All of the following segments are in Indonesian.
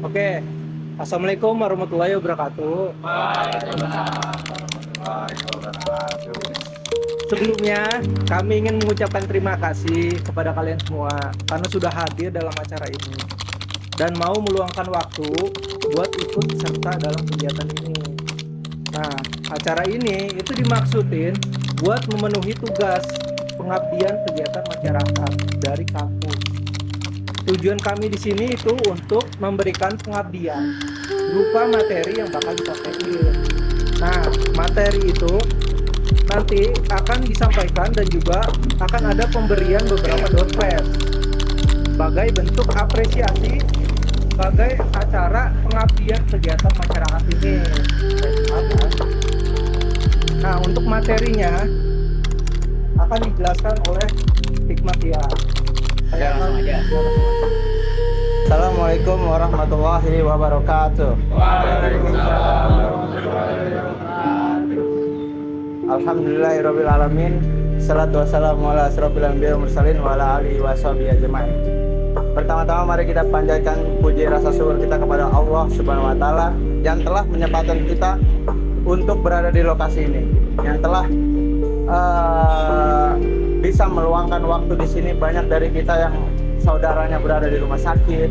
Oke, Assalamualaikum warahmatullahi wabarakatuh. Sebelumnya, kami ingin mengucapkan terima kasih kepada kalian semua karena sudah hadir dalam acara ini dan mau meluangkan waktu buat ikut serta dalam kegiatan ini. Nah, acara ini itu dimaksudin buat memenuhi tugas pengabdian kegiatan masyarakat dari kampus. Tujuan kami di sini itu untuk memberikan pengabdian berupa materi yang bakal disampaikan. Nah, materi itu nanti akan disampaikan dan juga akan ada pemberian beberapa door prize sebagai bentuk apresiasi sebagai acara pengabdian kegiatan masyarakat ini. Nah, untuk materinya akan dijelaskan oleh Hikmatia. Langsung aja. Assalamualaikum warahmatullahi wabarakatuh. Alhamdulillahirabbil alamin. Salatu wassalamu ala asrofil anbiya'i wal mursalin wa ala alihi washabihi ajmain. Pertama-tama mari kita panjatkan puji rasa syukur kita kepada Allah Subhanahu wa taala yang telah menyempatkan kita untuk berada di lokasi ini, yang telah bisa meluangkan waktu di sini. Banyak dari kita yang saudaranya berada di rumah sakit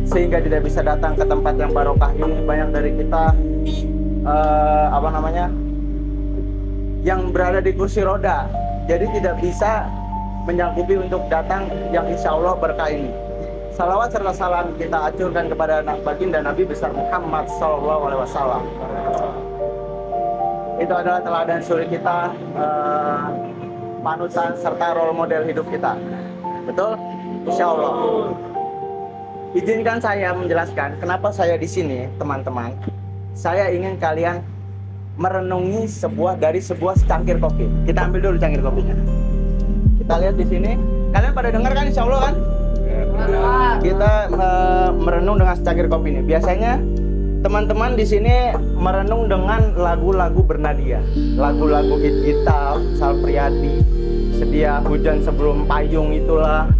sehingga tidak bisa datang ke tempat yang barokah ini. Banyak dari kita yang berada di kursi roda, jadi tidak bisa menyanggupi untuk datang yang insya Allah berkah ini. Salawat serta salam kita acurkan kepada baginda Nabi besar Muhammad SAW. Itu adalah teladan suri kita, panutan serta role model hidup kita. Betul? Insya Allah. Izinkan saya menjelaskan kenapa saya di sini, teman-teman. Saya ingin kalian merenungi sebuah secangkir kopi. Kita ambil dulu cangkir kopinya. Kita lihat di sini. Kalian pada dengar kan, insya Allah kan? Kita merenung dengan secangkir kopi ini. Biasanya teman-teman di sini merenung dengan lagu-lagu bernadia, lagu-lagu Gita, Sal Priadi, Sedia Hujan Sebelum Payung itulah,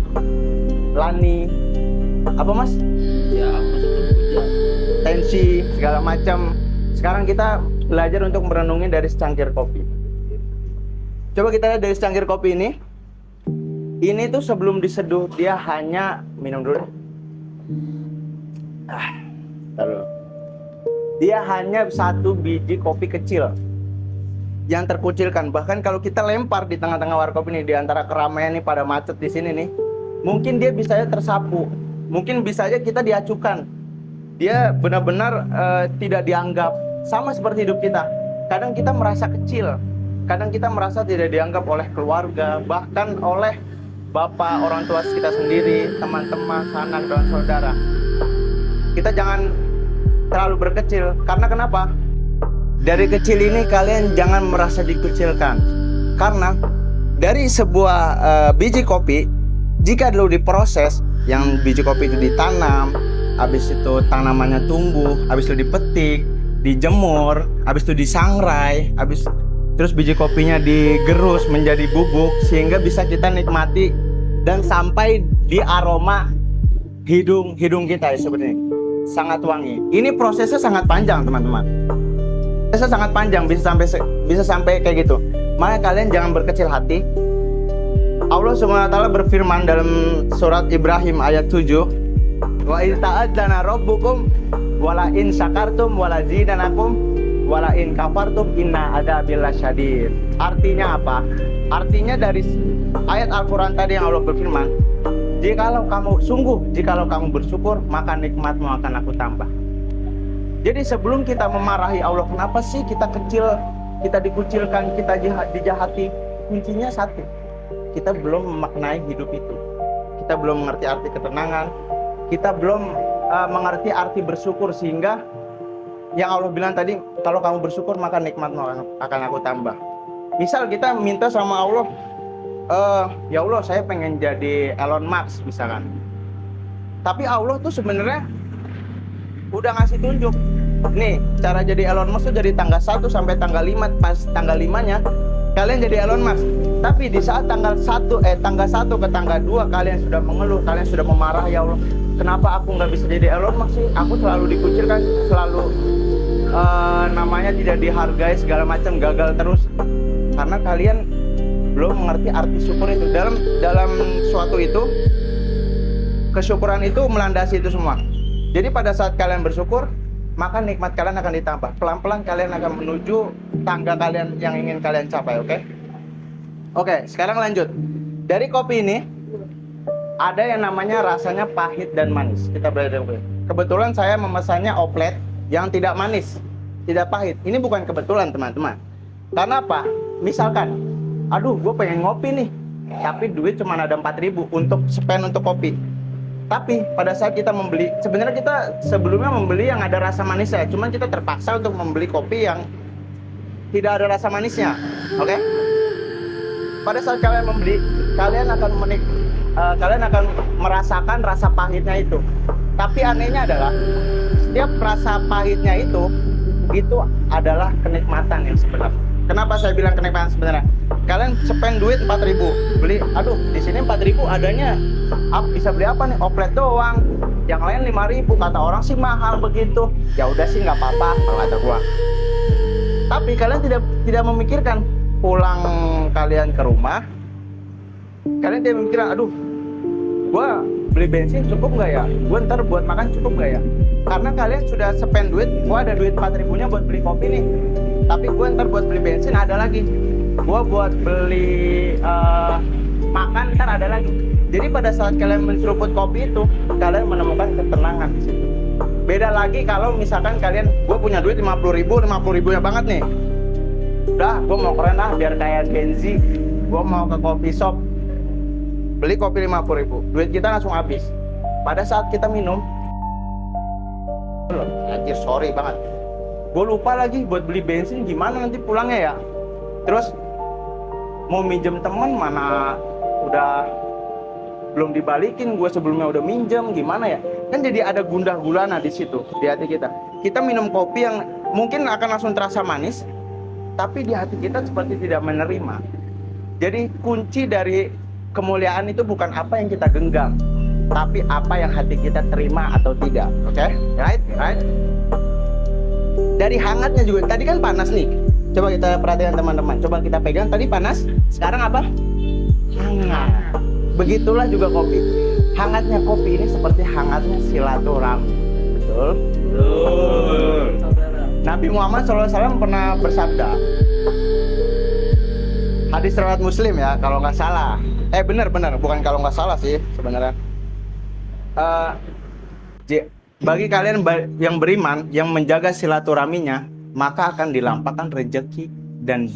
Lani, apa mas? Ya, aku sebelum hujan. Tensi, segala macam. Sekarang kita belajar untuk merenungi dari secangkir kopi. Coba kita lihat dari secangkir kopi ini. Ini tuh sebelum diseduh dia hanya minum dulu. Taruh. Dia hanya satu biji kopi kecil yang terkucilkan. Bahkan kalau kita lempar di tengah-tengah warkop ini, di antara keramaian nih pada macet di sini nih, mungkin dia bisa aja tersapu, mungkin bisa aja kita diacukan. Dia benar-benar tidak dianggap. Sama seperti hidup kita. Kadang kita merasa kecil, kadang kita merasa tidak dianggap oleh keluarga, bahkan oleh bapak, orang tua kita sendiri, teman-teman, sanak dan saudara. Kita jangan terlalu berkecil. Karena kenapa? Dari kecil ini kalian jangan merasa dikucilkan. Karena dari sebuah biji kopi, jika dulu diproses, yang biji kopi itu ditanam, habis itu tanamannya tumbuh, habis itu dipetik, dijemur, habis itu disangrai, terus biji kopinya digerus menjadi bubuk sehingga bisa kita nikmati dan sampai di aroma hidung kita ya, sebenarnya sangat wangi. Ini prosesnya sangat panjang, teman-teman. Prosesnya sangat panjang, bisa sampai kayak gitu. Maka kalian jangan berkecil hati. Allah SWT berfirman dalam surat Ibrahim ayat 7, wa in ta'adzana rabbukum wala in syakartum wala zidanakum wala in kafartum inna adzabil lasyadid. Artinya apa? Artinya dari ayat Al-Qur'an tadi yang Allah berfirman, jikalau kamu bersyukur, maka nikmatmu akan aku tambah. Jadi sebelum kita memarahi Allah, kenapa sih kita kecil, kita dikucilkan, kita dijahati? Kuncinya satu, kita belum memaknai hidup itu. Kita belum mengerti arti ketenangan, kita belum mengerti arti bersyukur, sehingga yang Allah bilang tadi, kalau kamu bersyukur maka nikmatmu akan aku tambah. Misal kita minta sama Allah, ya Allah saya pengen jadi Elon Musk misalkan. Tapi Allah tuh sebenarnya udah ngasih tunjuk. Nih, cara jadi Elon Musk tuh dari tanggal 1 sampai tanggal 5, pas tanggal 5-nya kalian jadi Elon Musk. Tapi di saat tanggal 1 ke tanggal 2 kalian sudah mengeluh, kalian sudah memarahi Allah. kenapa aku nggak bisa jadi Elon Musk sih? Aku selalu dikucilkan, selalu namanya tidak dihargai segala macam, gagal terus. Karena kalian belum mengerti arti syukur itu. Dalam suatu itu, kesyukuran itu melandasi itu semua. Jadi pada saat kalian bersyukur, maka nikmat kalian akan ditambah. Pelan-pelan kalian akan menuju tangga kalian yang ingin kalian capai, oke? Oke, sekarang lanjut. Dari kopi ini ada yang namanya rasanya pahit dan manis. Kita belajar dulu. Kebetulan saya memesannya oplet yang tidak manis, tidak pahit. Ini bukan kebetulan, teman-teman. Karena apa? Misalkan, aduh, gue pengen ngopi nih, tapi duit cuma ada 4.000 untuk spend untuk kopi. Tapi pada saat kita membeli, sebenarnya kita sebelumnya membeli yang ada rasa manisnya, cuman kita terpaksa untuk membeli kopi yang tidak ada rasa manisnya, oke? Pada saat kalian membeli, kalian akan merasakan rasa pahitnya itu. Tapi anehnya adalah setiap rasa pahitnya itu adalah kenikmatan yang sebenarnya. Kenapa saya bilang kenikmatan sebenarnya? Kalian spend duit 4.000 beli, aduh di sini 4.000 adanya bisa beli apa nih? Oplet doang. Yang lain 5.000, kata orang sih mahal begitu. Ya udah sih nggak apa-apa kalau kata gua. Tapi kalian tidak memikirkan pulang kalian ke rumah, kalian tidak memikirkan, aduh, gua beli bensin cukup nggak ya? Gua ntar buat makan cukup nggak ya? Karena kalian sudah spend duit, gua ada duit 4.000-nya buat beli kopi nih. Tapi gua ntar buat beli bensin ada lagi. Gua buat beli makan ntar ada lagi. Jadi pada saat kalian menseruput kopi itu, kalian menemukan ketenangan di situ. Beda lagi kalau misalkan kalian, gua punya duit 50.000 ya banget nih. Udah, gue mau keren lah biar kayak Gen Z. Gue mau ke coffee shop, beli kopi 50.000, duit kita langsung habis. Pada saat kita minum, anjir sorry banget, gue lupa lagi buat beli bensin, gimana nanti pulangnya ya. Terus mau minjem temen, mana udah belum dibalikin, gue sebelumnya udah minjem, gimana ya. Kan jadi ada gundah gulana di situ di hati kita. Kita minum kopi yang mungkin akan langsung terasa manis, tapi di hati kita seperti tidak menerima. Jadi kunci dari kemuliaan itu bukan apa yang kita genggam, tapi apa yang hati kita terima atau tidak. Oke? Right? Dari hangatnya juga, tadi kan panas nih. Coba kita perhatikan teman-teman. Coba kita pegang, tadi panas, sekarang apa? Hangat. Begitulah juga kopi. Hangatnya kopi ini seperti hangatnya silaturahmi. Betul? Betul. Nabi Muhammad SAW pernah bersabda, hadis riwayat Muslim ya kalau nggak salah. Bener, bukan kalau nggak salah sih sebenarnya. Bagi kalian yang beriman, yang menjaga silaturahminya, maka akan dilampahkan rezeki dan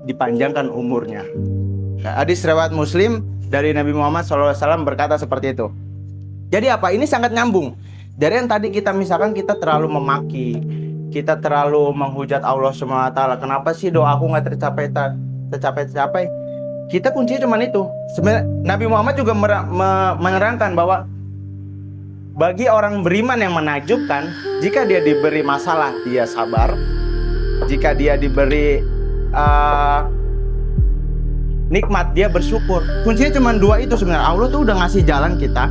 dipanjangkan umurnya. Hadis riwayat Muslim dari Nabi Muhammad SAW berkata seperti itu. Jadi apa? Ini sangat nyambung. Dari yang tadi kita misalkan kita terlalu memaki, kita terlalu menghujat Allah SWT. Kenapa sih doaku nggak tercapai? Kita kuncinya cuma itu. Sebenarnya Nabi Muhammad juga menerangkan bahwa bagi orang beriman yang menakjubkan, jika dia diberi masalah dia sabar, jika dia diberi nikmat dia bersyukur. Kuncinya cuma dua itu sebenarnya. Allah tuh udah ngasih jalan kita.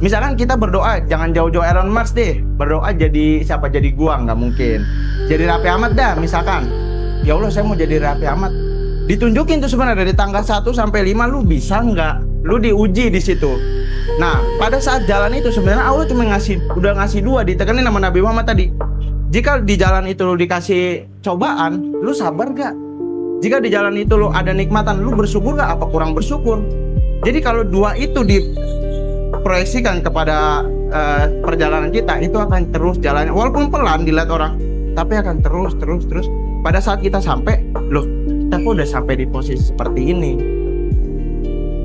Misalkan kita berdoa, jangan jauh-jauh Elon Musk deh. Berdoa jadi siapa? Jadi gua, nggak mungkin. Jadi Raffi Ahmad dah, misalkan. Ya Allah, saya mau jadi Raffi Ahmad. Ditunjukin tuh sebenarnya dari tanggal 1 sampai 5 lu bisa nggak? Lu diuji di situ. Nah, pada saat jalan itu sebenarnya Allah cuma udah ngasih dua, ditekenin sama Nabi Muhammad tadi. Jika di jalan itu lu dikasih cobaan, lu sabar gak? Jika di jalan itu lu ada nikmatan, lu bersyukur gak? Apa kurang bersyukur? Jadi kalau dua itu diproyeksikan kepada perjalanan kita, itu akan terus jalannya. Walaupun pelan dilihat orang, tapi akan terus. Pada saat kita sampai, loh, kita kok udah sampai di posisi seperti ini.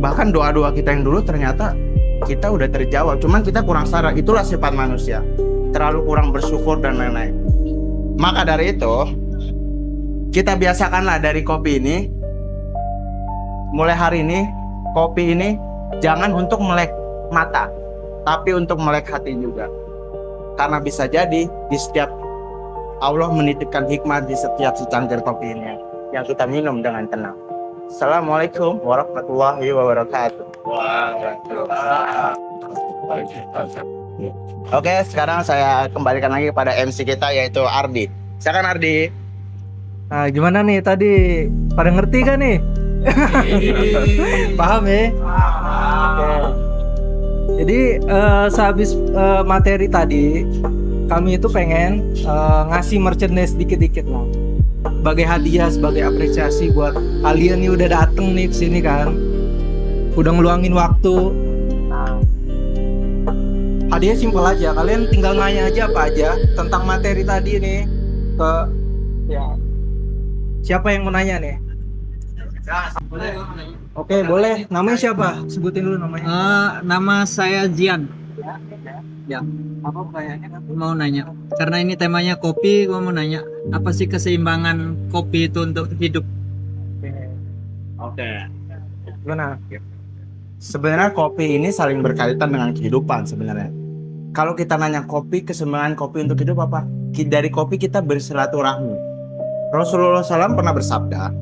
Bahkan doa-doa kita yang dulu ternyata kita udah terjawab, cuman kita kurang sadar. Itulah sifat manusia, terlalu kurang bersyukur dan lain-lain. Maka dari itu, kita biasakanlah dari kopi ini, mulai hari ini, kopi ini jangan untuk melek mata, tapi untuk melek hati juga. Karena bisa jadi di setiap Allah menitipkan hikmah di setiap secangkir kopi ini yang kita minum dengan tenang. Assalamualaikum warahmatullahi wabarakatuh. Wah, Oke, sekarang saya kembalikan lagi kepada MC kita yaitu Ardi. Silakan Ardi. Nah, gimana nih tadi? Pada ngerti kan nih? Paham ya? Oke. Jadi sehabis materi tadi, kami itu pengen ngasih merchandise dikit-dikit lah, sebagai hadiah, sebagai apresiasi buat kalian nih udah dateng nih ke sini kan, udah ngeluangin waktu. Nah, hadiah simpel aja, kalian tinggal nanya aja apa aja tentang materi tadi nih ke ya. Siapa yang mau nanya nih? Oke, boleh. Namanya siapa? Sebutin dulu namanya. Nama saya Jian. Ya, Apa pertanyaannya? mau nanya. Karena ini temanya kopi, gua mau nanya, apa sih keseimbangan kopi itu untuk hidup? Oke. Gimana? Sebenarnya kopi ini saling berkaitan dengan kehidupan sebenarnya. Kalau kita nanya kopi, keseimbangan kopi untuk hidup apa? Dari kopi kita bersilaturahmi. Rasulullah SAW pernah bersabda,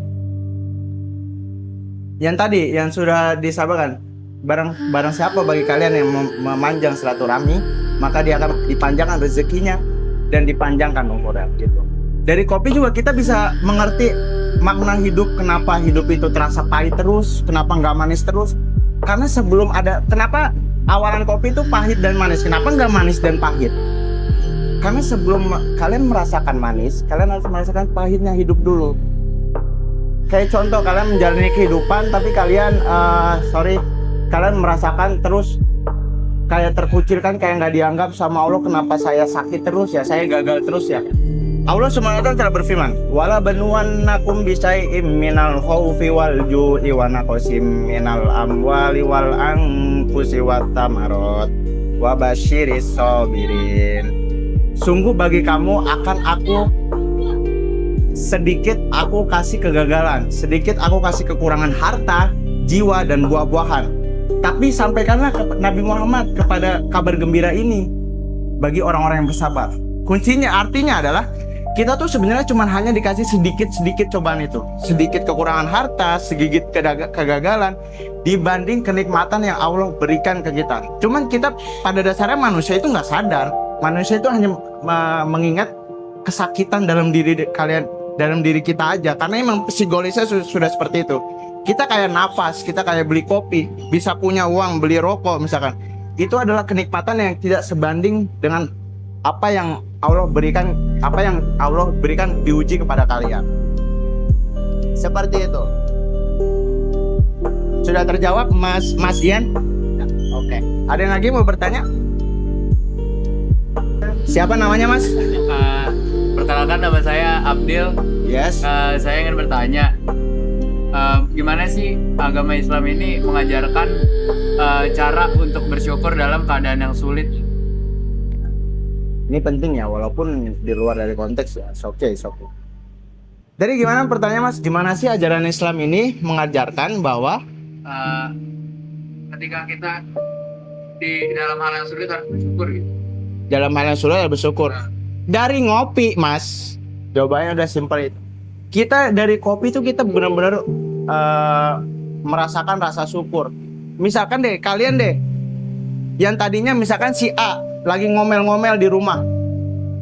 yang tadi yang sudah disampaikan, barang siapa bagi kalian yang memanjang silaturahmi, maka dia akan dipanjangkan rezekinya dan dipanjangkan umurnya gitu. Dari kopi juga kita bisa mengerti makna hidup, kenapa hidup itu terasa pahit terus, kenapa nggak manis terus. Karena sebelum ada, kenapa awalan kopi itu pahit dan manis, kenapa nggak manis dan pahit? Karena sebelum kalian merasakan manis, kalian harus merasakan pahitnya hidup dulu. Kayak contoh, kalian menjalani kehidupan tapi kalian kalian merasakan terus kayak terkucilkan, kayak nggak dianggap sama Allah. Kenapa saya sakit terus ya, saya gagal terus ya. Allah SWT telah berfirman, wala banuwannakum bisai'im minal khaufi wal ju'i wa naqsim minal amwali wal anfusi wat tamarat wa basyiris sabirin. Sungguh bagi kamu akan sedikit aku kasih kegagalan, sedikit aku kasih kekurangan harta, jiwa dan buah-buahan. Tapi sampaikanlah Nabi Muhammad kepada kabar gembira ini bagi orang-orang yang bersabar. Kuncinya artinya adalah kita tuh sebenarnya cuma hanya dikasih sedikit-sedikit cobaan itu, sedikit kekurangan harta, sedikit kegagalan dibanding kenikmatan yang Allah berikan ke kita. Cuman kita pada dasarnya manusia itu nggak sadar. Manusia itu hanya mengingat kesakitan dalam diri kalian, dalam diri kita aja. Karena emang psikologisnya sudah seperti itu. Kita kayak nafas, kita kayak beli kopi, bisa punya uang beli rokok misalkan. Itu adalah kenikmatan yang tidak sebanding dengan apa yang Allah berikan diuji kepada kalian. Seperti itu. Sudah terjawab Mas Ian? Ya, oke. Ada yang lagi mau bertanya? Siapa namanya Mas? Perkenalkan, nama saya Abdil. Yes. Saya ingin bertanya, gimana sih agama Islam ini mengajarkan cara untuk bersyukur dalam keadaan yang sulit? Ini penting ya, walaupun di luar dari konteks ya, oke. Dari gimana pertanyaan Mas? Gimana sih ajaran Islam ini mengajarkan bahwa ketika kita di dalam hal yang sulit harus bersyukur gitu? dalam hal yang sulit harus bersyukur. Dari ngopi Mas, jawabannya udah simpel itu. Kita dari kopi itu kita benar-benar merasakan rasa syukur. Misalkan deh, kalian deh, yang tadinya misalkan si A lagi ngomel-ngomel di rumah,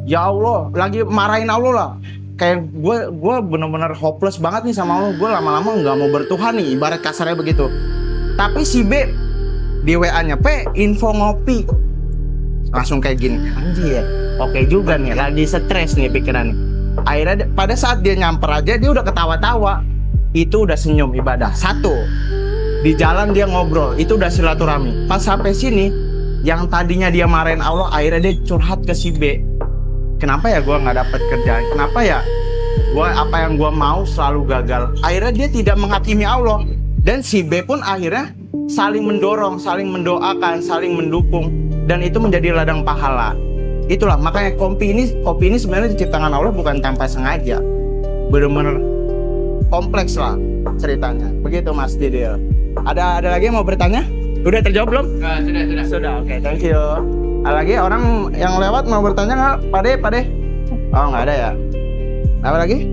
ya Allah, lagi marahin Allah lah. Kayak gue benar-benar hopeless banget nih sama Allah. Gue lama-lama nggak mau bertuhan nih, ibarat kasarnya begitu. Tapi si B di WA-nya, P info ngopi, langsung kayak gini, anjir, oke juga nih, lagi stres nih pikirannya. Akhirnya pada saat dia nyamper aja, dia udah ketawa-tawa, itu udah senyum ibadah. Satu, di jalan dia ngobrol, itu udah silaturahmi. Pas sampai sini, yang tadinya dia marahin Allah, akhirnya dia curhat ke si B. Kenapa ya gue nggak dapet kerjaan? Kenapa ya apa yang gue mau selalu gagal? Akhirnya dia tidak menghakimi Allah, dan si B pun akhirnya saling mendorong, saling mendoakan, saling mendukung, dan itu menjadi ladang pahala. Itulah makanya kopi ini sebenarnya diciptakan Allah bukan tanpa sengaja. Bener-bener kompleks lah ceritanya. Begitu Mas Didil. Ada lagi yang mau bertanya? Udah terjawab belum? Sudah. Oke, thank you. Ada lagi orang yang lewat mau bertanya nggak? Pade? Oh, nggak ada ya. Apa lagi?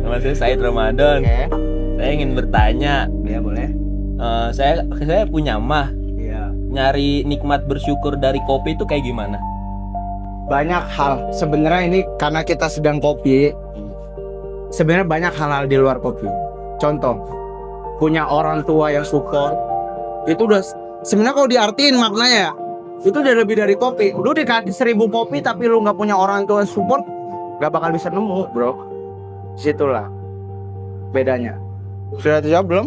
Nama saya Said Ramadan. Saya ingin bertanya. Ya boleh. Saya punya mah. Iya. nyari nikmat bersyukur dari kopi itu kayak gimana? Banyak hal. Sebenarnya ini karena kita sedang kopi. Sebenarnya banyak hal-hal di luar kopi. Contoh, punya orang tua yang support. Itu udah sebenarnya kalau diartiin maknanya ya, itu udah lebih dari kopi. Lu dikasih 1000 kopi tapi lu nggak punya orang tua yang support, nggak bakal bisa nemu, bro. Situlah bedanya. Sudah terjawab belum?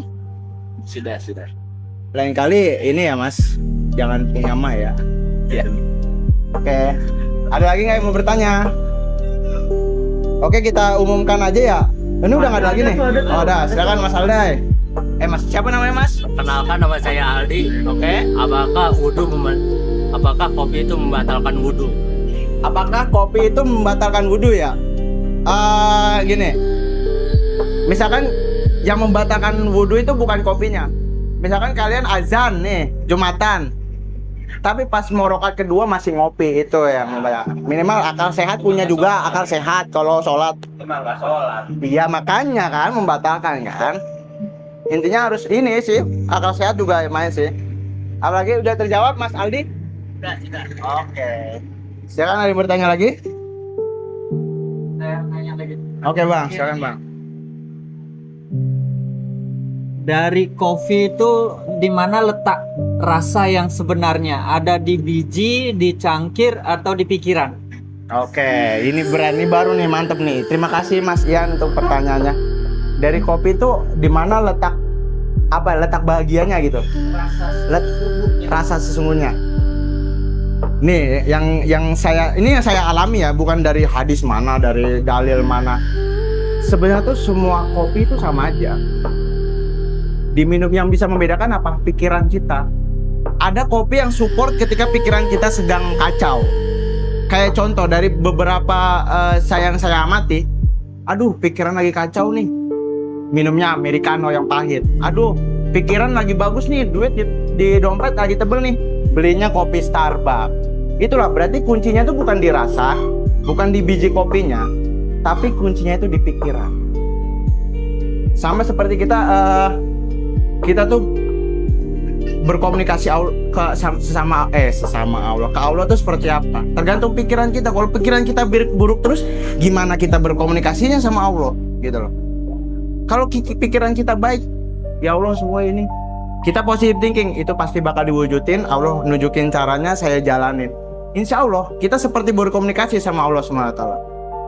Sudah. Lain kali ini ya mas, jangan punya mah ya. Ya. Oke, ada lagi nggak yang mau bertanya? Oke, kita umumkan aja ya. Ini udah nggak ada lagi nih. Oh, udah. Silakan Mas Alday. Mas, siapa namanya Mas? Perkenalkan, nama saya Aldi. Oke. Apakah kopi itu membatalkan wudhu? Apakah kopi itu membatalkan wudhu ya? Gini. Misalkan yang membatalkan wudhu itu bukan kopinya. Misalkan kalian azan nih, Jumatan. Tapi pas mau rakaat kedua masih ngopi, itu yang membatalkan. Minimal akal sehat punya juga akal sehat kalau sholat. Emang nggak sholat. Iya makanya kan membatalkan kan. Intinya harus ini sih, akal sehat juga main sih. Apalagi udah terjawab Mas Aldi? Sudah. Oke. Silakan ada yang bertanya lagi? Saya tanya lagi. Oke Bang, silakan Bang. Dari kopi itu di mana letak rasa yang sebenarnya? Ada di biji, di cangkir, atau di pikiran? Oke, ini berani baru nih, mantep nih. Terima kasih Mas Ian untuk pertanyaannya. Dari kopi itu di mana letak letak bahagianya gitu? Rasa sesungguhnya. Nih, yang saya alami ya, bukan dari hadis mana, dari dalil mana. Sebenarnya tuh semua kopi itu sama aja. Diminum yang bisa membedakan apa? Pikiran kita. Ada kopi yang support ketika pikiran kita sedang kacau. Kayak contoh dari beberapa yang saya amati. Aduh, pikiran lagi kacau nih. Minumnya americano yang pahit. Aduh, pikiran lagi bagus nih, duit di dompet lagi tebel nih. Belinya kopi Starbucks. Itulah berarti kuncinya tuh bukan di rasa, bukan di biji kopinya, tapi kuncinya itu di pikiran. Sama seperti kita tuh berkomunikasi sesama Allah. Ke Allah tuh seperti apa? Tergantung pikiran kita. Kalau pikiran kita buruk terus, gimana kita berkomunikasinya sama Allah, gitu loh. Kalau pikiran kita baik, ya Allah semua ini. Kita positive thinking, itu pasti bakal diwujudin. Allah nunjukin caranya, saya jalanin. Insya Allah, kita seperti berkomunikasi sama Allah SWT.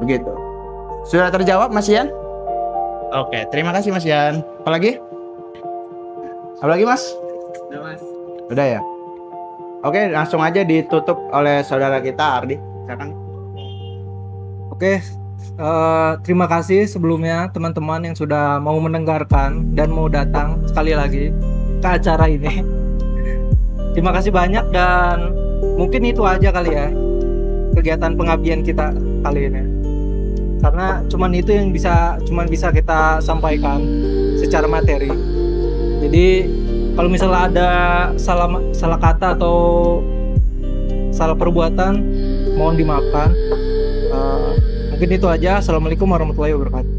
Begitu. Sudah terjawab Mas Ian? Oke, terima kasih Mas Ian. Apalagi Mas? Udah Mas. Udah ya? Oke, langsung aja ditutup oleh saudara kita Ardi. Silakan. Oke, terima kasih sebelumnya teman-teman yang sudah mau mendengarkan dan mau datang sekali lagi ke acara ini. Terima kasih banyak dan mungkin itu aja kali ya kegiatan pengabdian kita kali ini. Karena cuman itu yang bisa kita sampaikan secara materi. Jadi kalau misalnya ada salah kata atau salah perbuatan mohon dimaafkan. Mungkin itu aja. Assalamualaikum warahmatullahi wabarakatuh.